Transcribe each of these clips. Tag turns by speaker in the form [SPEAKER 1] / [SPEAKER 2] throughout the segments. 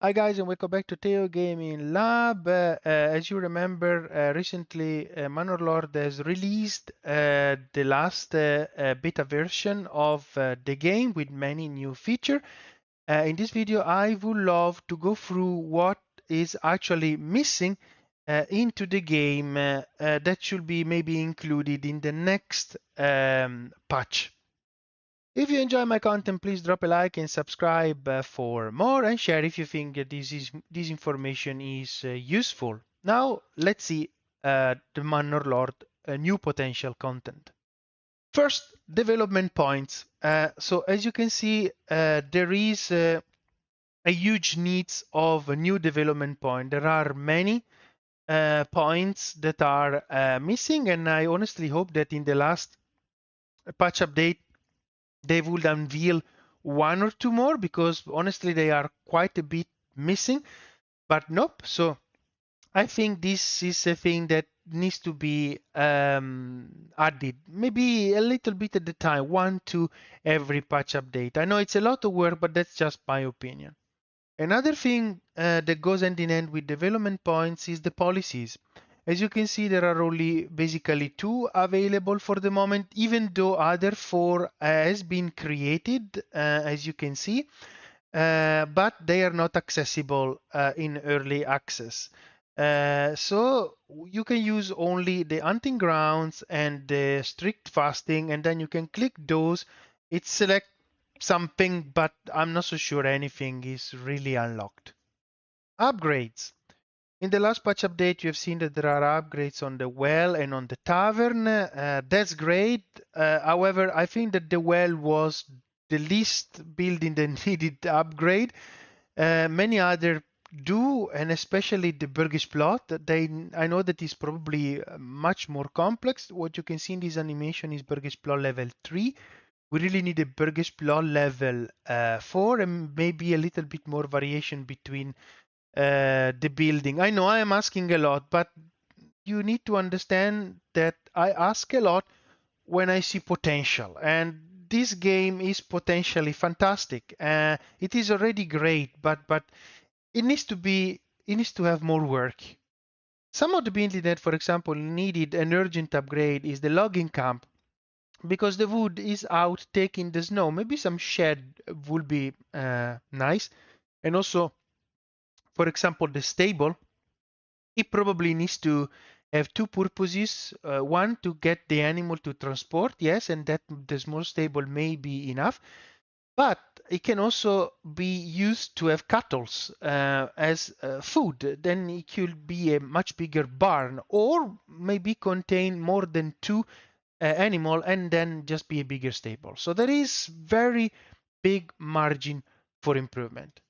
[SPEAKER 1] Hi guys, and welcome back to Teo Gaming Lab. As you remember, recently Manor Lord has released the last beta version of the game with many new features. In this video, I would love to go through what is actually missing into the game that should be maybe included in the next patch. If you enjoy my content, please drop a like and subscribe for more, and share if you think that this information is useful. Now let's see the Manor Lord new potential content. First, development points. So as you can see, there is a huge needs of a new development point. There are many points that are missing, and I honestly hope that in the last patch update they would unveil one or two more, because honestly they are quite a bit missing. But nope. So I think this is a thing that needs to be added, maybe a little bit at the time, one to every patch update. I know it's a lot of work, but that's just my opinion. Another thing that goes hand in hand with development points is the policies. As you can see, there are only basically two available for the moment, even though other four has been created, as you can see, but they are not accessible in early access. So you can use only the hunting grounds and the strict fasting, and then you can click those. It select something, but I'm not so sure anything is really unlocked. Upgrades. In the last patch update, you have seen that there are upgrades on the well and on the tavern. That's great. However, I think that the well was the least building that needed upgrade. Many other do, and especially the Burgish plot. I know that is probably much more complex. What you can see in this animation is Burgish plot level 3. We really need a Burgish plot level 4, and maybe a little bit more variation between the building. I know I am asking a lot, but you need to understand that I ask a lot when I see potential, and this game is potentially fantastic. It is already great, but it needs to have more work. Some of the building that, for example, needed an urgent upgrade is the logging camp, because the wood is out taking the snow. Maybe some shed would be nice, and also, for example, the stable. It probably needs to have two purposes. One, to get the animal to transport, yes, and that the small stable may be enough. But it can also be used to have cattle as food. Then it could be a much bigger barn, or maybe contain more than two animal, and then just be a bigger stable. So there is very big margin for improvement.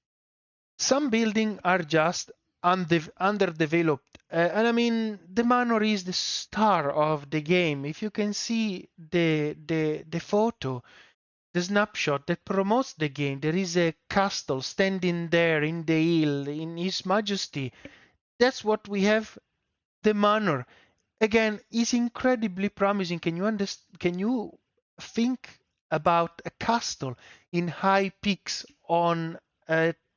[SPEAKER 1] Some buildings are just underdeveloped. And I mean, the manor is the star of the game. If you can see the photo, the snapshot that promotes the game, there is a castle standing there in the hill in His Majesty. That's what we have. The manor again is incredibly promising. Can you think about a castle in high peaks on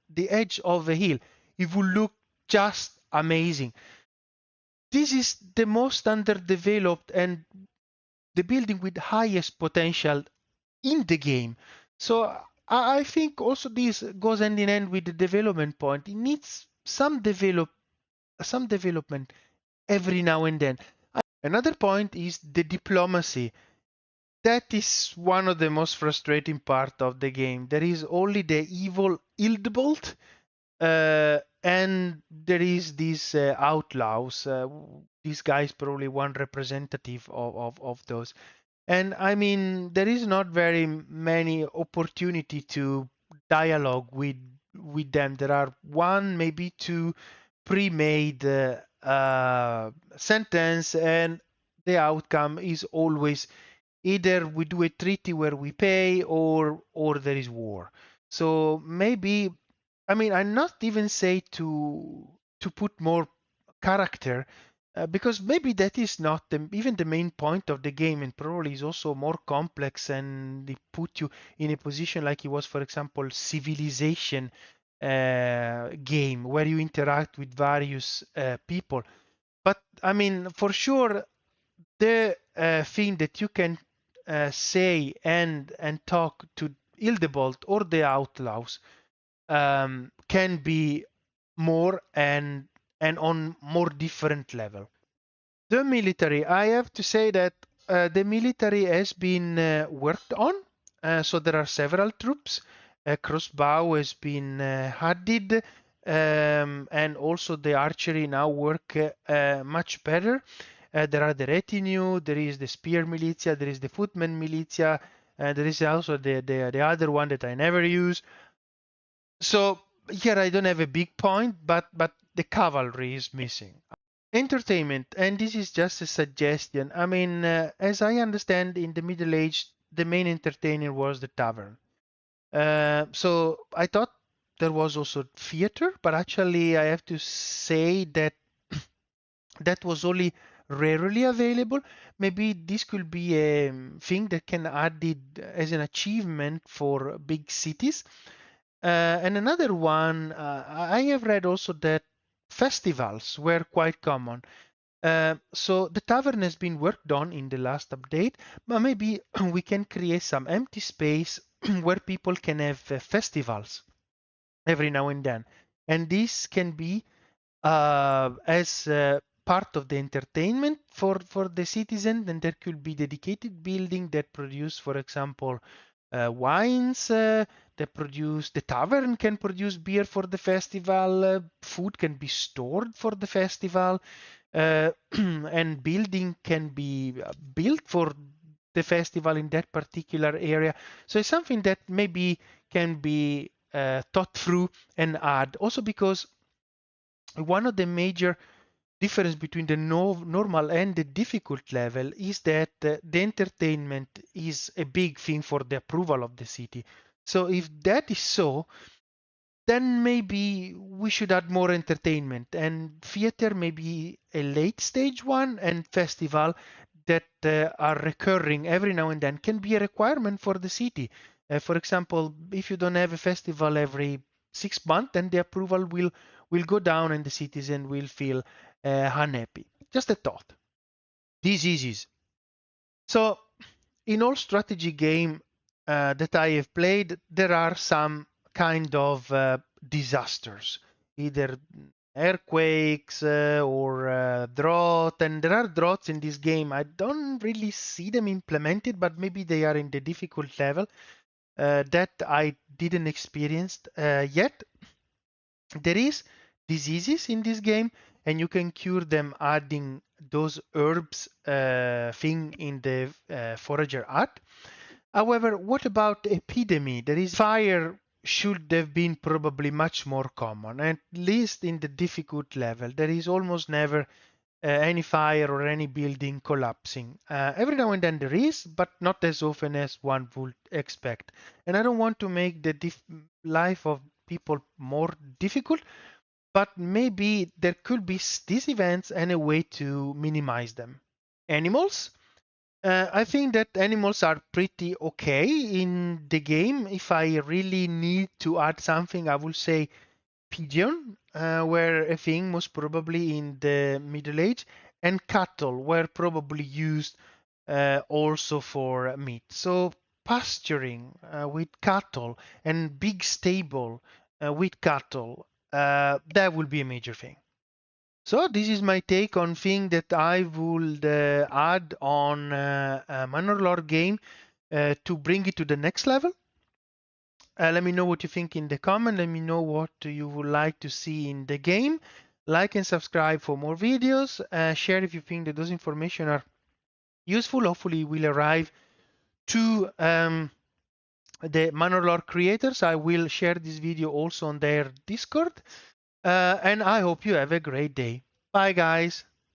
[SPEAKER 1] the edge of a hill? It will look just amazing. This is the most underdeveloped and the building with highest potential in the game. So I think also this goes hand in hand with the development point. It needs some development every now and then. Another point is the diplomacy. That is one of the most frustrating part of the game. There is only the evil Ildbolt, and there is these outlaws. This guy is probably one representative of those. And I mean, there is not very many opportunity to dialogue with them. There are one, maybe two pre-made sentence, and the outcome is always either we do a treaty where we pay, or there is war. So maybe, I mean, I not even say to put more character, because maybe that is not even the main point of the game, and probably is also more complex, and they put you in a position like it was, for example, Civilization. game where you interact with various people. But I mean, for sure, the thing that you can say and talk to Ildebolt or the Outlaws can be more and on more different level. The military, I have to say that the military has been worked on. So there are several troops. Crossbow has been added, and also the archery now work much better. There are the retinue, there is the spear militia, there is the footman militia, there is also the other one that I never use. So here I don't have a big point, but the cavalry is missing. Entertainment, and this is just a suggestion. I mean, as I understand, in the Middle Age, the main entertainer was the tavern. So I thought there was also theater, but actually I have to say that that was only rarely available. Maybe this could be a thing that can add it as an achievement for big cities. And another one, I have read also that festivals were quite common. So the tavern has been worked on in the last update, but maybe we can create some empty space where people can have festivals every now and then. And this can be as part of the entertainment for the citizen. Then there could be dedicated building that produce, for example, wines that produce. The tavern can produce beer for the festival. Food can be stored for the festival, and building can be built for the festival in that particular area. So it's something that maybe can be thought through and add. Also because one of the major difference between the normal and the difficult level is that the entertainment is a big thing for the approval of the city. So if that is so, then maybe we should add more entertainment, and theater maybe a late stage one, and festival that are recurring every now and then can be a requirement for the city. For example, if you don't have a festival every 6 months, then the approval will go down and the citizen will feel unhappy. Just a thought. Diseases. So in all strategy game that I have played, there are some kind of disasters, either earthquakes or drought, and there are droughts in this game. I don't really see them implemented, but maybe they are in the difficult level that I didn't experience yet. There is diseases in this game, and you can cure them adding those herbs thing in the forager art. However, what about epidemic? There is fire should have been probably much more common, at least in the difficult level. There is almost never any fire or any building collapsing. Every now and then there is, but not as often as one would expect. And I don't want to make the life of people more difficult, but maybe there could be these events and a way to minimize them. Animals? I think that animals are pretty okay in the game. If I really need to add something, I will say pigeon were a thing most probably in the Middle Age, and cattle were probably used also for meat. So pasturing with cattle and big stable with cattle, that will be a major thing. So this is my take on thing that I would add on Manor Lord game to bring it to the next level. Let me know what you think in the comment. Let me know what you would like to see in the game. Like and subscribe for more videos. Share if you think that those information are useful. Hopefully will arrive to the Manor Lord creators. I will share this video also on their Discord. And I hope you have a great day. Bye guys.